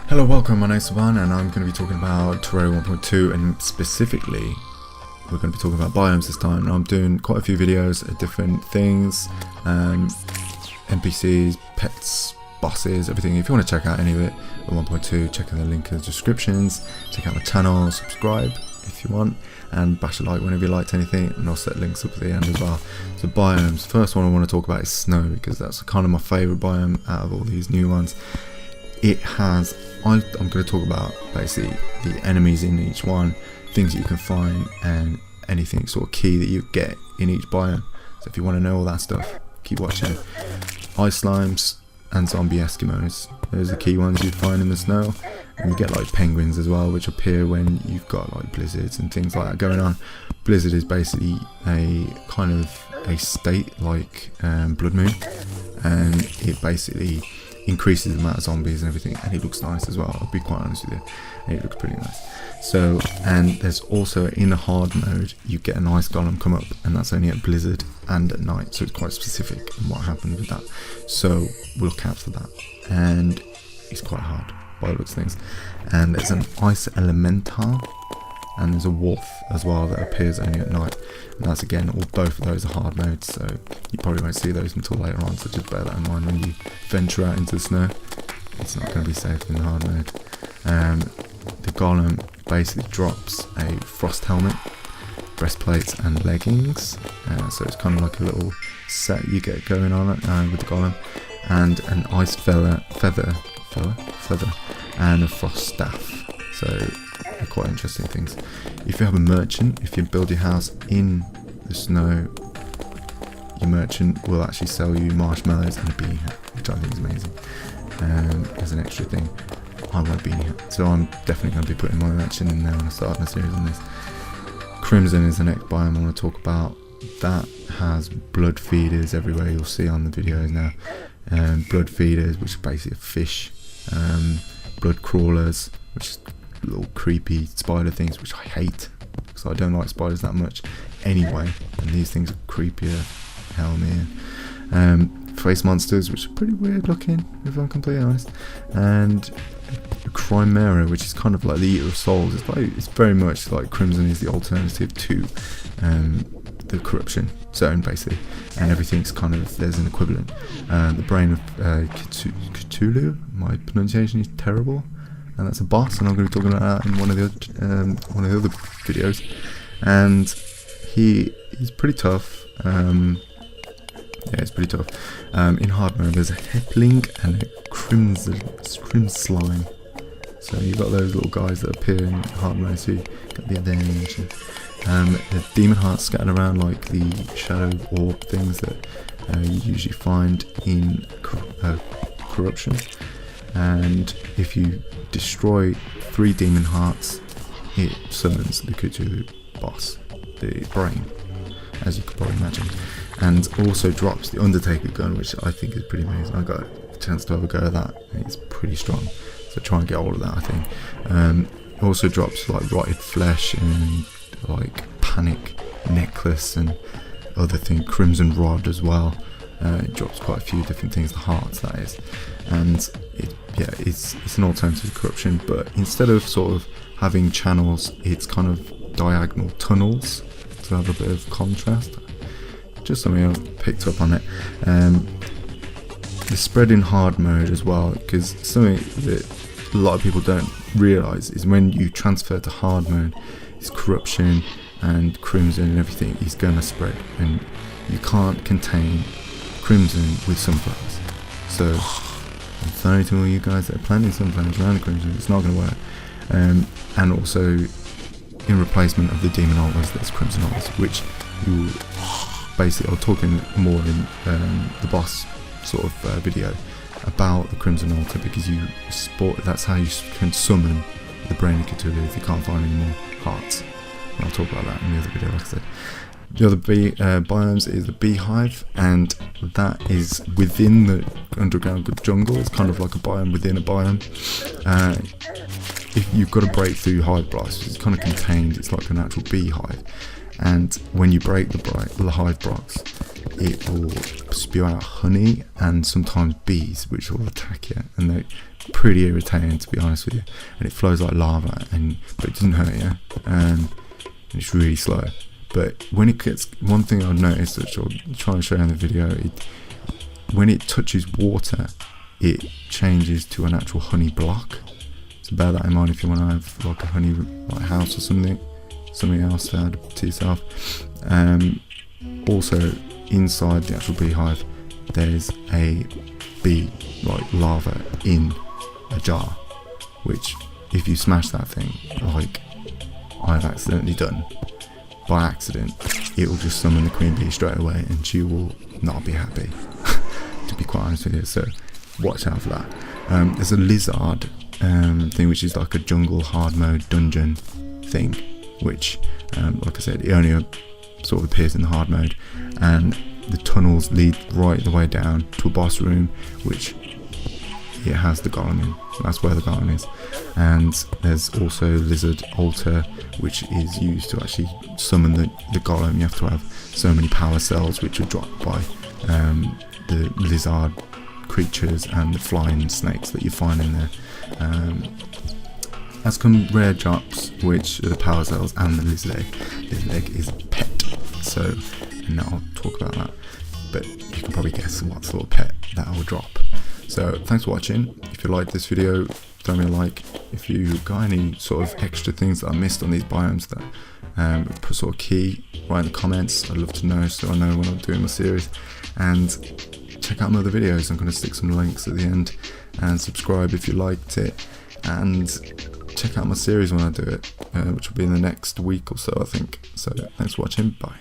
Hello, welcome, my name's Sybonn and I'm going to be talking about Terraria 1.2 and specifically we're going to be talking about biomes this time. Now, I'm doing quite a few videos of different things, NPCs, pets, bosses, everything. If you want to check out any of it at 1.2, check out the link in the descriptions, check out my channel, subscribe if you want, and bash a like whenever you liked anything, and I'll set links up at the end as well. So biomes, first one I want to talk about is snow, because that's kind of my favourite biome out of all these new ones. It has, I'm going to talk about basically the enemies in each one, things that you can find, and anything sort of key that you get in each biome. So if you want to know all that stuff, keep watching. Ice slimes and zombie Eskimos, those are the key ones you find in the snow. And you get like penguins as well, which appear when you've got like blizzards and things like that going on. Blizzard is basically a kind of a state like blood moon, and it basically increases the amount of zombies and everything, and it looks nice as well, I'll be quite honest with you, it looks pretty nice. So, and there's also in the hard mode you get an ice golem come up, and that's only at blizzard and at night, so it's quite specific in what happened with that, so we'll look out for that. And it's quite hard by the looks of things. And there's an ice elemental, and there's a wolf as well that appears only at night, and that's again, both of those are hard modes, so you probably won't see those until later on, so just bear that in mind when you venture out into the snow. It's not going to be safe in the hard mode. The golem basically drops a frost helmet, breastplates and leggings, so it's kind of like a little set you get going on with the golem, and an ice feather and a frost staff. So they're quite interesting things. If you have a merchant, if you build your house in the snow, your merchant will actually sell you marshmallows and a beanie hat, which I think is amazing, as an extra thing. I want a beanie hat, so I'm definitely going to be putting my merchant in there when I start my series on this. Crimson is the next biome I want to talk about. That has blood feeders everywhere, you'll see on the videos now. Blood feeders, which are basically fish, blood crawlers, which is little creepy spider things, which I hate because I don't like spiders that much anyway, and these things are creepier hell, man. Face monsters, which are pretty weird looking if I'm completely honest, and a chimera, which is kind of like the eater of souls. It's very much like Crimson is the alternative to the corruption zone basically, and everything's kind of, there's an equivalent. The brain of Cthulhu, my pronunciation is terrible, and that's a boss, and I'm going to be talking about that in one of the other videos. And he's pretty tough. Yeah, it's pretty tough. In hard mode, there's a Hepling and a Crim Slime. So you've got those little guys that appear in hard mode, so you got the advantage. The demon hearts scattered around like the shadow orb things that you usually find in corruption. And if you destroy 3 demon hearts, it summons the Cthulhu boss, the brain, as you could probably imagine, and also drops the Undertaker gun, which I think is pretty amazing. I got a chance to have a go at that, and it's pretty strong, so try and get all of that, I think. It also drops like rotted flesh and like panic necklace and other things, crimson rod as well. It drops quite a few different things, the hearts that is, and it's an alternative to corruption, but instead of sort of having channels, it's kind of diagonal tunnels to have a bit of contrast. Just something I picked up on it. The spread in hard mode as well, because something that a lot of people don't realise is when you transfer to hard mode, it's corruption and crimson and everything is going to spread, and you can't contain crimson with sunflowers. So I'm sorry to all you guys that are planting sunflowers around the crimson, it's not going to work. And also in replacement of the demon altars, there's crimson altars, which you basically, I'll talk in more in the boss sort of video about the crimson altar, because that's how you can summon the brain of Cthulhu if you can't find any more hearts. And I'll talk about that in the other video, like I said. The other biomes is the Beehive, and that is within the underground jungle. It's kind of like a biome within a biome. If you've got to break through hive blocks, it's kind of contained, it's like an actual beehive, and when you break the hive blocks, it will spew out honey and sometimes bees, which will attack you, and pretty irritating, to be honest with you. And it flows like lava, but it doesn't hurt you, and it's really slow. But when it gets, one thing I've noticed, which I'll try and show you in the video, when it touches water, it changes to an actual honey block. So bear that in mind if you want to have like a honey house or something else to add to yourself. Also, inside the actual beehive, there's a bee, like lava, in a jar, which if you smash that thing, like I've accidentally done, by accident, it will just summon the queen bee straight away, and she will not be happy, to be quite honest with you. So watch out for that. There's a Lihzahrd thing, which is like a jungle hard mode dungeon thing, which like I said, it only sort of appears in the hard mode, and the tunnels lead right the way down to a boss room, which it has the golem in. That's where the golem is. And there's also Lihzahrd altar, which is used to actually summon the golem. You have to have so many power cells, which are dropped by the Lihzahrd creatures and the flying snakes that you find in there. Has come rare drops, which are the power cells and the lizard egg. Lizard egg is pet, so and I'll talk about that. But you can probably guess what sort of pet that will drop. So thanks for watching. If you liked this video, throw me a like. If you got any sort of extra things that I missed on these biomes that put sort of key, write in the comments. I'd love to know, so I know when I'm doing my series. And check out my other videos. I'm going to stick some links at the end, and subscribe if you liked it, and check out my series when I do it, which will be in the next week or so, I think. So thanks for watching. Bye.